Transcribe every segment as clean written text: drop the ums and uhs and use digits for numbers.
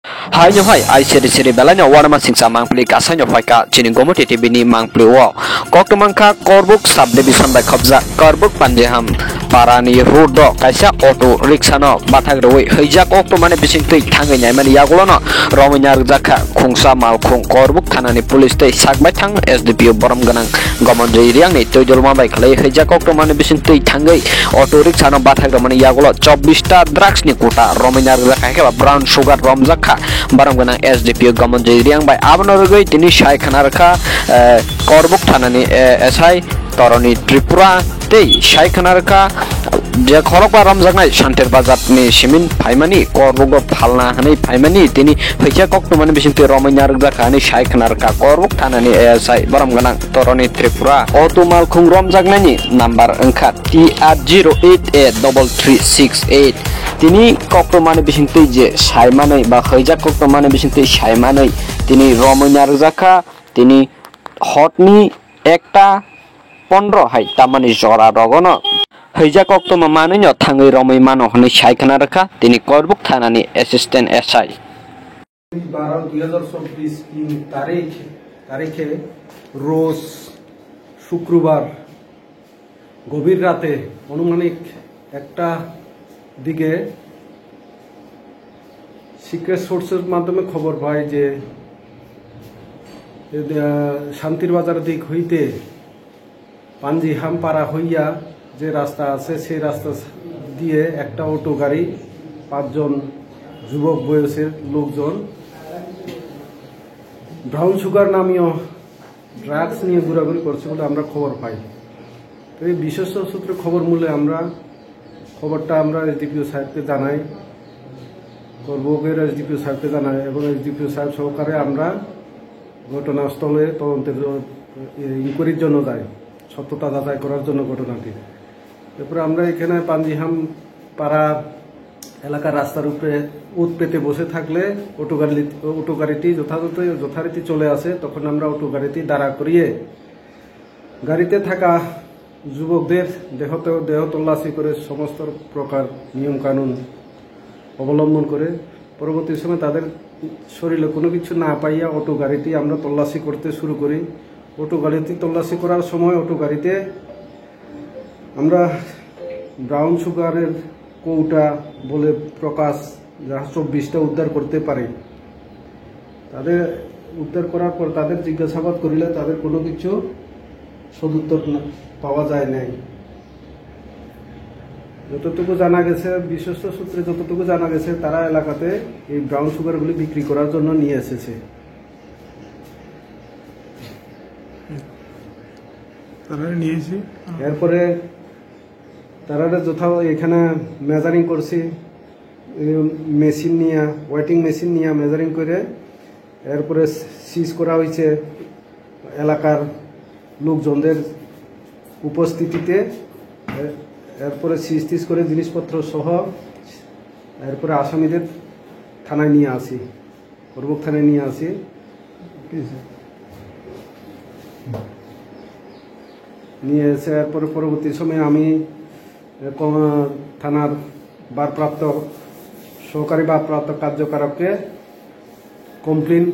Hai nyo hai ai seri belanya warna masing samang pli kasanya faika chini gomoti tibini mang pli wo kok mangka korbuk subdivision by khobja korbuk panjeham parani rodo kaisa auto rickshaw no bathag roi heijak okto mane bising tui thangai nyai mani yagulo no rominyar jakha khungsa malkhung korbuk thanani police tei sakbai thang SDPO borom ganang gomonjoi riang ni toijol ma bai khlai heijak okto mane bising tui thangai auto rickshaw no bathag mani yagulo 24 ta drugs ni kota rominyar jakha ke brown sugar rom jakha barang ganang SDPO gomonjoi riang bai abono rogoi tini sai khana rakha korbuk thanani SI Toroni Tripura tei sai khana rakha je khorokpa ramjaknai shanter bazatni simin phaimani korbuk phalna hanai phaimani tini phaisa kokto mane bisingti rominyar jakha ani sai khana rakha korbuk thanani SI baram ganang Toroni Tripura otumal khung romjaknani number angkha TR08A3368 tini kokto mane bisingti je sai manai ba khaijak kokto mane bisingti sai manai tini rominyar jakha tini hotni ekta 15 hai tamani jora rogono heija kokto mamane nyo thangai romai mano hne saikana rakha tini korbuk thanani assistant SI 12/2024 in তারিখে রোজ শুক্রবার গভীর রাতে অনুমানিক একটা দিকে secret সোর্সের মাধ্যমে খবর পাই যে শান্তির বাজার দিক হইতে পাঞ্জিহাম পাড়া হইয়া যে রাস্তা আছে সেই রাস্তা দিয়ে একটা অটো গাড়ি 5 জন যুবক বয়সের লোকজন ব্রাউন সুগার নামীয় ড্রাগস নিয়ে ঘোরাঘুরি করছে বলে আমরা খবর পাই। তো এই বিশেষ সূত্রে খবর মূলে খবরটা আমরা এসডিপিও সাহেবকে জানাই, করবুকের এসডিপিও সাহেবকে জানাই এবং এসডিপিও সাহেব সহকারে আমরা ঘটনাস্থলে তদন্তের ইনকোয়ারির জন্য যাই, সত্যতা যাচাই করার জন্য ঘটনাটি। এরপরে আমরা এখানে পাঞ্জিহাম পাড়া এলাকার রাস্তার উপরে উত পেতে বসে থাকলে অটো গাড়িটি যথারীতি চলে আসে। তখন আমরা অটো গাড়িটি দাঁড়া করিয়ে গাড়িতে থাকা যুবকদের দেহ তল্লাশি করে সমস্ত প্রকার নিয়ম কানুন অবলম্বন করে পরবর্তী সময় তাদের শরীরে কোনো কিছু না পাইয়া অটো গাড়িটি আমরা তল্লাশি করতে শুরু করি। অটো গাড়িটি তল্লাশি করার সময় অটো গাড়িতে আমরা ব্রাউন সুগারের কৌটা বলে প্রকাশ যা 24টা উদ্ধার করতে পারি। তাদের উদ্ধার করার পর তাদের জিজ্ঞাসাবাদ করিলে তাদের কোনো কিছু সদুত্তর পাওয়া যায় নাই। যতটুকু জানা গেছে, বিশ্বস্ত সূত্রে যতটুকু জানা গেছে, তারা এলাকাতে এই ব্রাউন সুগারগুলি বিক্রি করার জন্য নিয়ে এসেছে। এরপরে তারা এখানে মেজারিং করছি, মেশিন নিয়ে ওয়েটিং মেশিন নিয়ে মেজারিং করে এরপরে সিজ করা হয়েছে এলাকার লোকজনদের উপস্থিতিতে। এরপরে সিজ করে জিনিসপত্র সহ এরপরে আসামিদের থানায় নিয়ে আসি, করবুক থানায় নিয়ে আসি। নিয়ে এসে এরপরে পরবর্তী সময়ে আমি থানার সহকারী ভারপ্রাপ্ত কার্যকারককে কমপ্লেন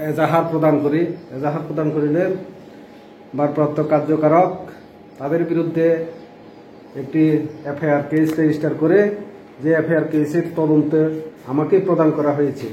এজাহার প্রদান করি। এজাহার প্রদান করিলে ভারপ্রাপ্ত কার্যকারক তাদের বিরুদ্ধে একটি এফআইআর কেস রেজিস্টার করে, যে এফআইআর কেসের তদন্তে আমাকে প্রদান করা হয়েছে।